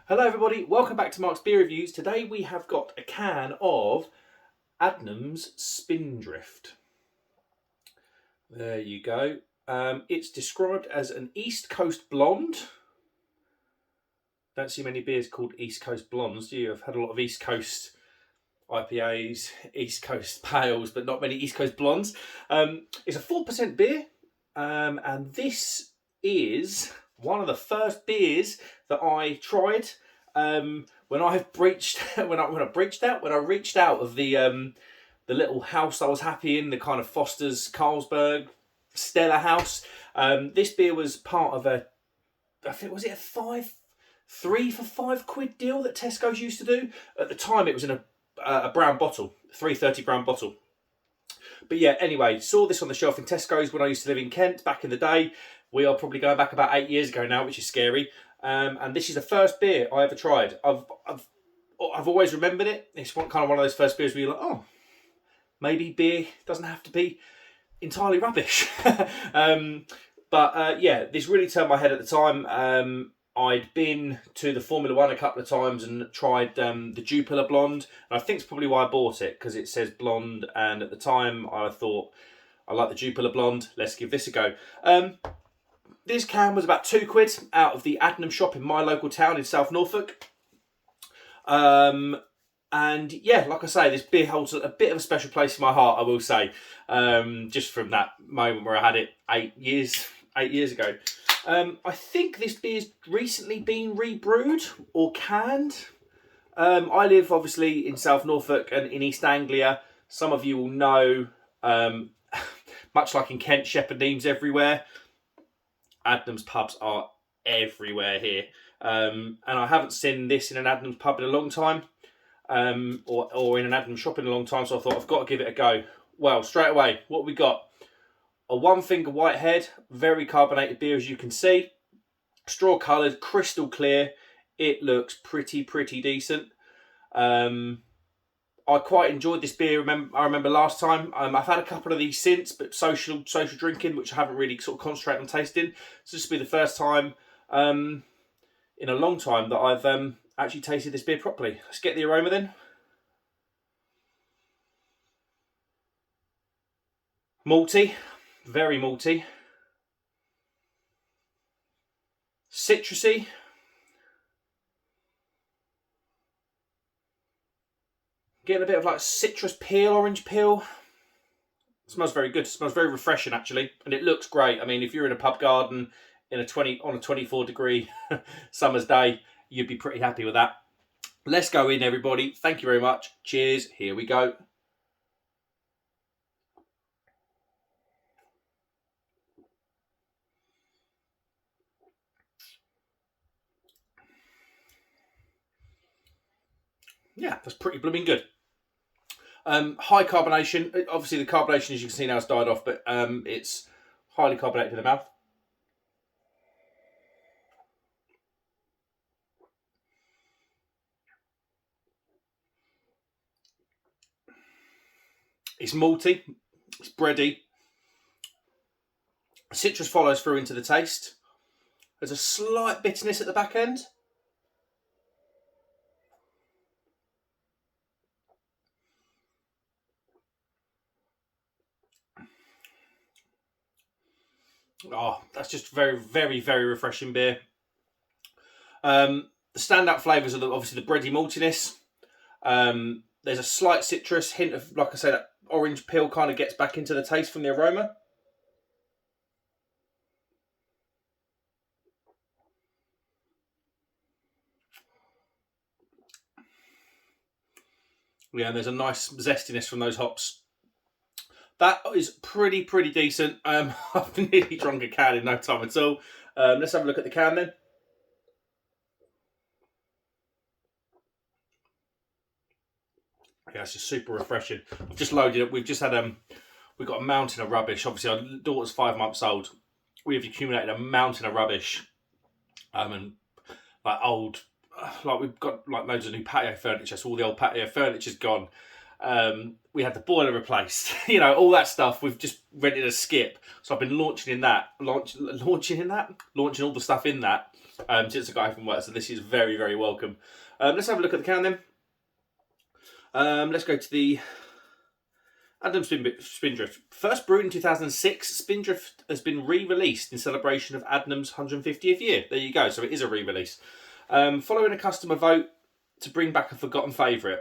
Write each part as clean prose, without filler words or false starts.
Hello everybody, welcome back to Mark's Beer Reviews. Today we have got a can of Adnams Spindrift. There you go. It's described as an East Coast Blonde. Don't see many beers called East Coast Blondes, do you? I've had a lot of East Coast IPAs, East Coast Pales, but not many East Coast Blondes. It's a 4% beer, and this is one of the first beers that I tried when I reached out of the little house I was happy in, the kind of Foster's Carlsberg Stella house. This beer was part of I think was it a 3 for £5 deal that Tesco's used to do. At the time, it was in a brown bottle, 330 brown bottle. But yeah, anyway, saw this on the shelf in Tesco's when I used to live in Kent back in the day. We are probably going back about 8 years ago now, which is scary. And this is the first beer I ever tried. I've always remembered it. It's kind of one of those first beers where you're like, oh, maybe beer doesn't have to be entirely rubbish. But yeah, this really turned my head at the time. I'd been to the Formula One a couple of times and tried the Jupiler Blonde. And I think it's probably why I bought it, because it says blonde. And at the time, I thought, I like the Jupiler Blonde. Let's give this a go. This can was about £2 out of the Adnams shop in my local town in South Norfolk. And yeah, like I say, this beer holds a bit of a special place in my heart, I will say. Just from that moment where I had it 8 years ago. I think this beer's recently been rebrewed or canned. I live obviously in South Norfolk and in East Anglia. Some of you will know, much like in Kent, Shepherd Neame's everywhere. Adnams pubs are everywhere here. And I haven't seen this in an Adnams pub in a long time. Or in an Adnams shop in a long time, so I thought I've got to give it a go. Well, straight away, what we got? A one finger whitehead, very carbonated beer as you can see. Straw coloured, crystal clear. It looks pretty decent. I quite enjoyed this beer. I remember last time. I've had a couple of these since, but social drinking, which I haven't really sort of concentrated on tasting. So this will be the first time in a long time that I've actually tasted this beer properly. Let's get the aroma then. Malty, very malty. Citrusy. Getting a bit of like citrus peel, orange peel. It smells very good. It smells very refreshing actually, and it looks great. I mean, if you're in a pub garden on a 24-degree summer's day, you'd be pretty happy with that. Let's go in, everybody. Thank you very much. Cheers. Here we go. Yeah, that's pretty blooming good. High carbonation. Obviously, the carbonation, as you can see now, has died off, but it's highly carbonated in the mouth. It's malty. It's bready. Citrus follows through into the taste. There's a slight bitterness at the back end. Oh, that's just very refreshing beer. The standout flavours are obviously the bready maltiness. There's a slight citrus hint of, like I say, that orange peel kind of gets back into the taste from the aroma. Yeah, and there's a nice zestiness from those hops. That is pretty decent. I've nearly drunk a can in no time at all. Let's have a look at the can then. Yeah, it's just super refreshing. I've just loaded it. We've just had we've got a mountain of rubbish. Obviously, our daughter's 5 months old. We have accumulated a mountain of rubbish, and like old, like we've got like loads of new patio furniture. So all the old patio furniture's gone. We had the boiler replaced, you know, all that stuff. We've just rented a skip, so I've been launching all the stuff in that. since I got home from work. So this is very, very welcome. Let's have a look at the can then. Let's go to the Adnams Spindrift. First brewed in 2006, Spindrift has been re-released in celebration of Adnams' 150th year. There you go. So it is a re-release. Following a customer vote to bring back a forgotten favourite.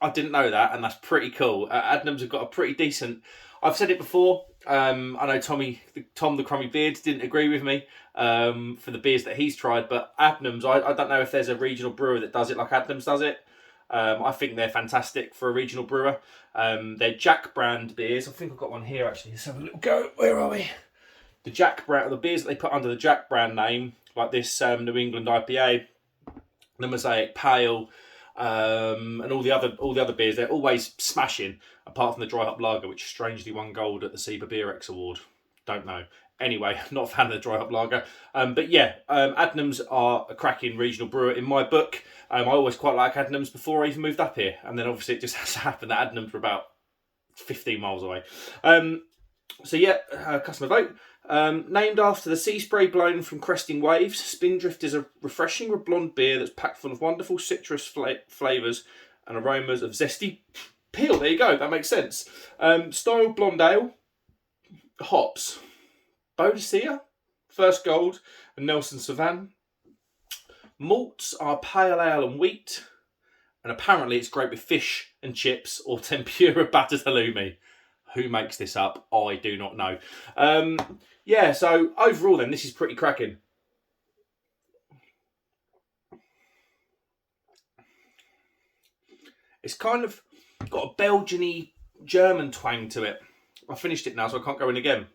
I didn't know that, and that's pretty cool. Adnams have got a pretty decent... I've said it before. I know Tom the Crummy Beard didn't agree with me for the beers that he's tried, but Adnams, I don't know if there's a regional brewer that does it like Adnams does it. I think they're fantastic for a regional brewer. They're Jack brand beers. I think I've got one here actually. Let's have a little go. Where are we? The Jack brand, the beers that they put under the Jack brand name, like this New England IPA, the Mosaic Pale, and all the other beers, they're always smashing, apart from the dry hop lager, which strangely won gold at the SIBA Beer X Award. Don't know. Anyway, not a fan of the dry hop lager. But yeah, Adnams are a cracking regional brewer in my book. I always quite like Adnams before I even moved up here. And then obviously it just has to happen that Adnams were about 15 miles away. So yeah, customer vote. Named after the sea spray blown from cresting waves, Spindrift is a refreshing blonde beer that's packed full of wonderful citrus flavours and aromas of zesty peel. There you go, that makes sense. Style blonde ale, hops, Boadicea, First Gold, and Nelson Sauvin. Malts are pale ale and wheat, and apparently it's great with fish and chips or tempura battered halloumi. Who makes this up? I do not know. Yeah, so overall then, this is pretty cracking. It's kind of got a Belgian-y German twang to it. I finished it now, so I can't go in again.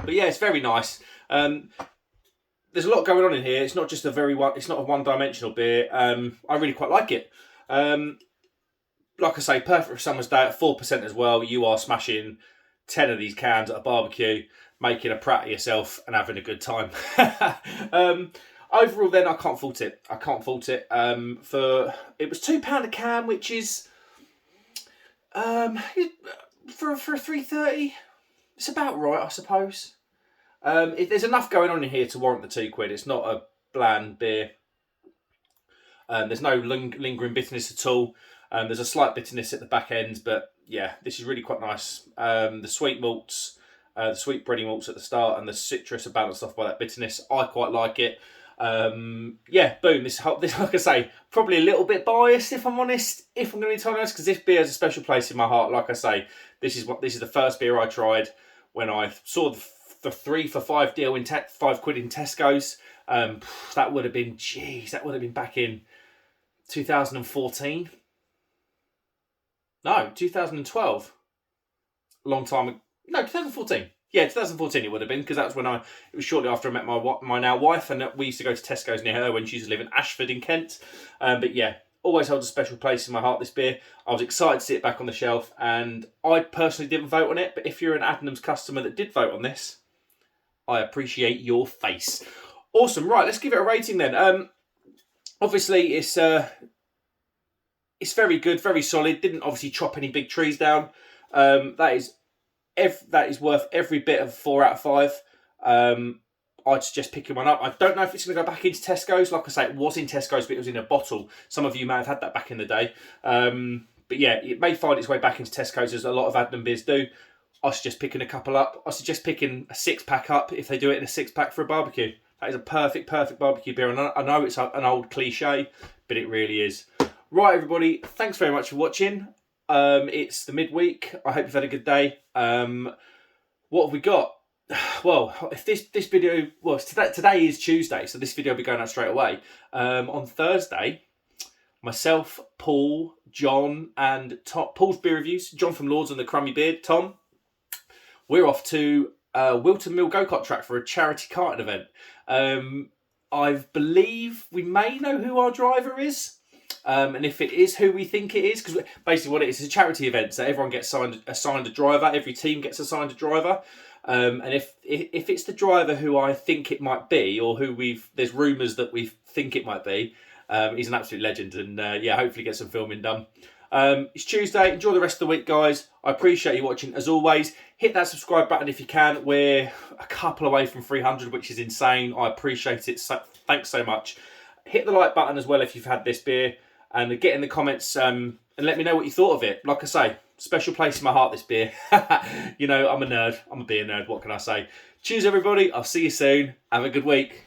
But yeah, it's very nice. There's a lot going on in here. It's not just it's not a one-dimensional beer. I really quite like it. Like I say, perfect for summer's day at 4% as well. You are smashing 10 of these cans at a barbecue, making a prat of yourself and having a good time. Overall then, I can't fault it. It was £2 a can, which is for a 330, it's about right, I suppose. There's enough going on in here to warrant the £2. It's not a bland beer. There's no lingering bitterness at all. There's a slight bitterness at the back end, but yeah, this is really quite nice. The sweet malts, the sweet bready malts at the start, and the citrus are balanced off by that bitterness. I quite like it. Yeah, boom. This, like I say, probably a little bit biased if I'm honest. If I'm going to be totally honest, because this beer has a special place in my heart. Like I say, this is the first beer I tried when I saw the 3 for £5 deal in £5 in Tesco's. That would have been back in 2014. No, 2012. Long time ago. No, 2014. Yeah, 2014 it would have been, because that's when it was shortly after I met my now wife, and we used to go to Tesco's near her when she used to live in Ashford in Kent. But yeah, always holds a special place in my heart, this beer. I was excited to see it back on the shelf, and I personally didn't vote on it, but if you're an Adnams customer that did vote on this, I appreciate your face. Awesome. Right, let's give it a rating then. Obviously, it's very good, very solid. Didn't obviously chop any big trees down. That is worth every bit of 4 out of 5. I'd suggest picking one up. I don't know if it's going to go back into Tesco's. Like I say, it was in Tesco's, but it was in a bottle. Some of you may have had that back in the day. But yeah, it may find its way back into Tesco's, as a lot of Adnam beers do. I suggest picking a couple up. I suggest picking a 6-pack up if they do it in a 6-pack for a barbecue. That is a perfect barbecue beer. And I know it's an old cliche, but it really is. Right, everybody, thanks very much for watching. It's the midweek. I hope you've had a good day. What have we got? Well, if this video... Well, today is Tuesday, so this video will be going out straight away. On Thursday, myself, Paul, John, and Tom... Paul's beer reviews. John from Lords and the Crummy Beard. Tom, we're off to Wilton Mill Go-Kart track for a charity karting event. I believe we may know who our driver is. And if it is who we think it is, because basically what it is a charity event, so everyone gets assigned a driver, every team gets assigned a driver, and if it's the driver who I think it might be, or there's rumours that we think it might be, he's an absolute legend, and yeah, hopefully get some filming done. It's Tuesday. Enjoy the rest of the week, guys. I appreciate you watching as always. Hit that subscribe button if you can. We're a couple away from 300, which is insane. I appreciate it. So, thanks so much. Hit the like button as well if you've had this beer, and get in the comments and let me know what you thought of it. Like I say, special place in my heart, this beer. You know, I'm a nerd. I'm a beer nerd. What can I say? Cheers, everybody. I'll see you soon. Have a good week.